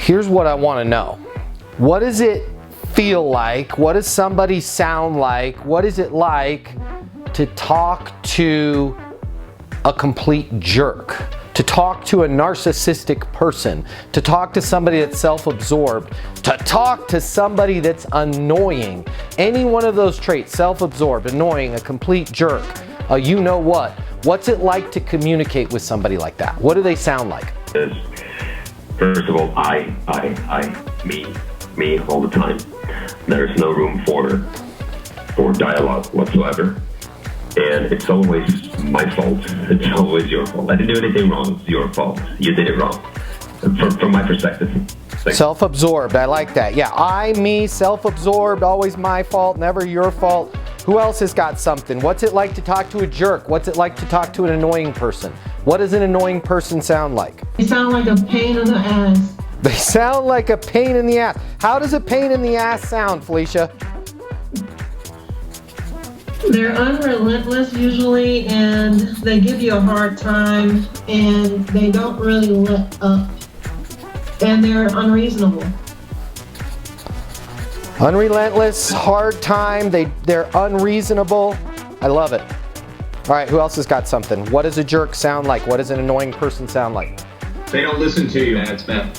Here's what I want to know. What does it feel like? What does somebody sound like? What is it like to talk to a complete jerk? To talk to a narcissistic person? To talk to somebody that's self-absorbed? To talk to somebody that's annoying? Any one of those traits, self-absorbed, annoying, a complete jerk, you know what? What's it like to communicate with somebody like that? What do they sound like? First of all, me all the time. There's no room for dialogue whatsoever. And it's always my fault. It's always your fault. I didn't do anything wrong. It's your fault. You did it wrong. From my perspective. Self-absorbed. I like that. Yeah, me, self-absorbed, always my fault, never your fault. Who else has got something? What's it like to talk to a jerk? What's it like to talk to an annoying person? What does an annoying person sound like? They sound like a pain in the ass. They sound like a pain in the ass. How does a pain in the ass sound, Felicia? They're unrelentless usually, and they give you a hard time, and they don't really let up. And they're unreasonable. Unrelentless, hard time, they're unreasonable. I love it. All right, who else has got something? What does a jerk sound like? What does an annoying person sound like? They don't listen to you, man. It's bad.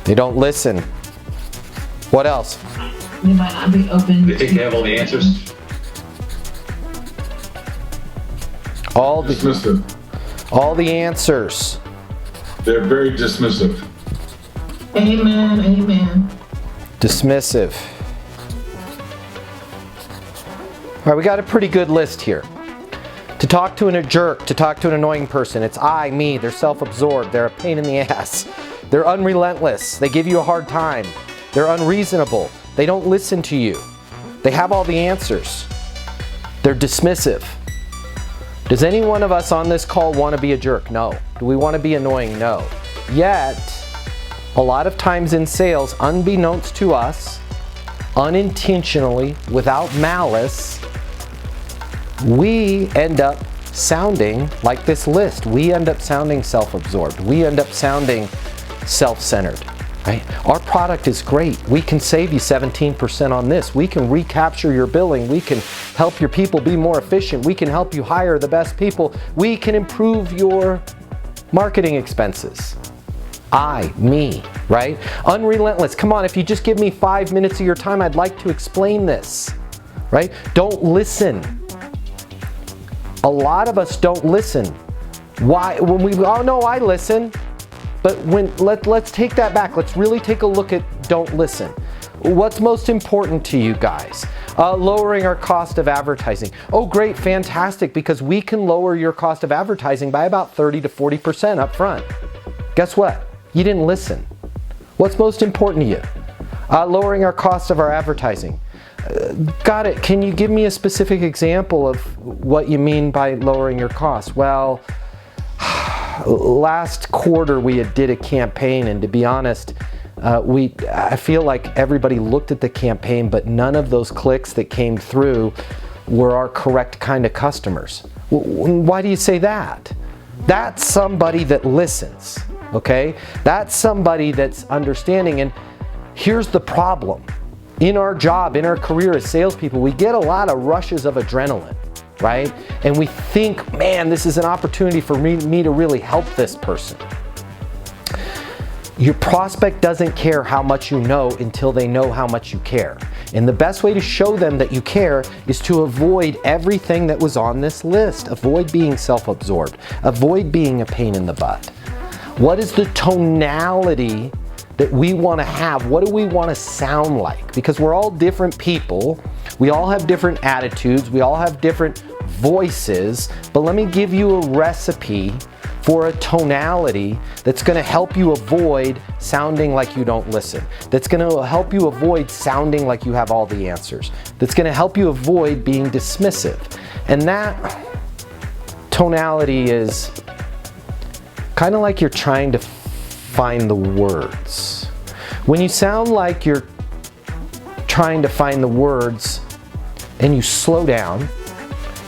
They don't listen. What else? They might not be open. They think they have all the answers. All the answers. They're very dismissive. Amen, amen. Dismissive. All right, we got a pretty good list here. To talk to a jerk, to talk to an annoying person, it's me, they're self-absorbed, they're a pain in the ass. They're unrelentless, they give you a hard time. They're unreasonable, they don't listen to you. They have all the answers. They're dismissive. Does any one of us on this call want to be a jerk? No. Do we want to be annoying? No. Yet, a lot of times in sales, unbeknownst to us, unintentionally, without malice, we end up sounding like this list. We end up sounding self-absorbed. We end up sounding self-centered. Right? Our product is great. We can save you 17% on this. We can recapture your billing. We can help your people be more efficient. We can help you hire the best people. We can improve your marketing expenses. Me, right? Unrelentless. Come on, if you just give me 5 minutes of your time, I'd like to explain this, right? Don't listen. A lot of us don't listen. Why? When we, I listen. But let's take that back. Let's really take a look at don't listen. What's most important to you guys? Lowering our cost of advertising. Oh, great, fantastic, because we can lower your cost of advertising by about 30 to 40% up front. Guess what? You didn't listen. What's most important to you? Lowering our cost of our advertising. Got it. Can you give me a specific example of what you mean by lowering your costs? Well, last quarter we did a campaign, and to be honest, I feel like everybody looked at the campaign, but none of those clicks that came through were our correct kind of customers. Why do you say that? That's somebody that listens, okay? That's somebody that's understanding. And here's the problem. In our job, in our career as salespeople, we get a lot of rushes of adrenaline, right? And we think, man, this is an opportunity for me to really help this person. Your prospect doesn't care how much you know until they know how much you care. And the best way to show them that you care is to avoid everything that was on this list. Avoid being self-absorbed. Avoid being a pain in the butt. What is the tonality that we want to have? What do we want to sound like? Because we're all different people. We all have different attitudes. We all have different voices. But let me give you a recipe for a tonality that's going to help you avoid sounding like you don't listen. That's going to help you avoid sounding like you have all the answers. That's going to help you avoid being dismissive. And that tonality is kind of like you're trying to find the words. When you sound like you're trying to find the words and you slow down,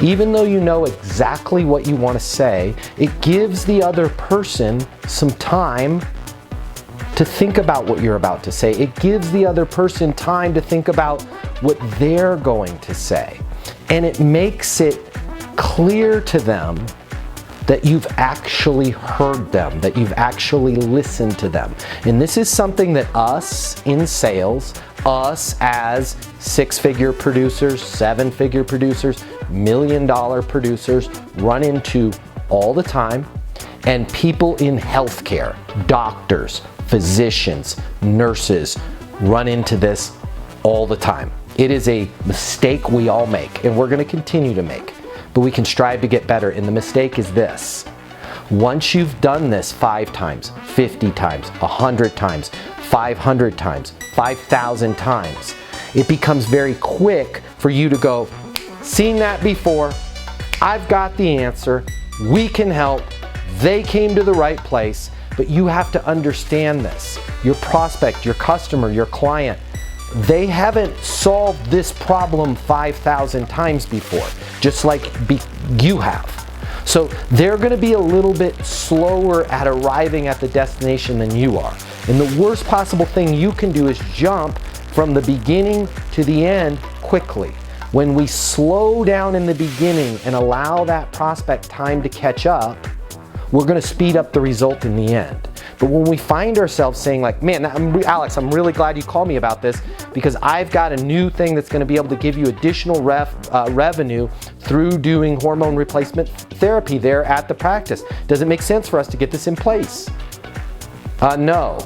even though you know exactly what you want to say, it gives the other person some time to think about what you're about to say. It gives the other person time to think about what they're going to say. And it makes it clear to them that you've actually heard them, that you've actually listened to them. And this is something that us in sales, us as six-figure producers, seven-figure producers, million-dollar producers run into all the time, and people in healthcare, doctors, physicians, nurses run into this all the time. It is a mistake we all make, and we're going to continue to make. But we can strive to get better, and the mistake is this. Once you've done this 5 times, 50 times, 100 times, 500 times, 5,000 times, it becomes very quick for you to go, seen that before, I've got the answer, we can help, they came to the right place, but you have to understand this. Your prospect, your customer, your client, they haven't solved this problem 5,000 times before, just like you have. So they're going to be a little bit slower at arriving at the destination than you are. And the worst possible thing you can do is jump from the beginning to the end quickly. When we slow down in the beginning and allow that prospect time to catch up, we're going to speed up the result in the end. But when we find ourselves saying like, man, Alex, I'm really glad you called me about this because I've got a new thing that's going to be able to give you additional revenue through doing hormone replacement therapy there at the practice. Does it make sense for us to get this in place? No.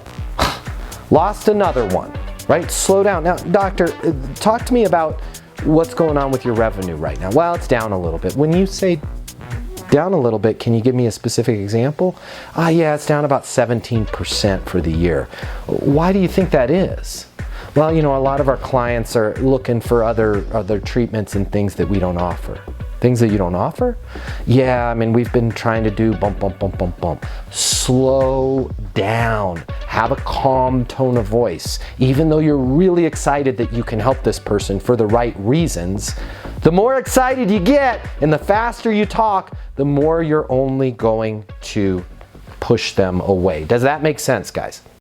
Lost another one, right? Slow down. Now, doctor, talk to me about what's going on with your revenue right now. Well, it's down a little bit. When you say down a little bit, can you give me a specific example? Yeah, it's down about 17% for the year. Why do you think that is? Well, you know, a lot of our clients are looking for other treatments and things that we don't offer. Things that you don't offer? Yeah, I mean, we've been trying to do bump, bump, bump, bump, bump. Slow down. Have a calm tone of voice. Even though you're really excited that you can help this person for the right reasons, the more excited you get and the faster you talk, the more you're only going to push them away. Does that make sense, guys?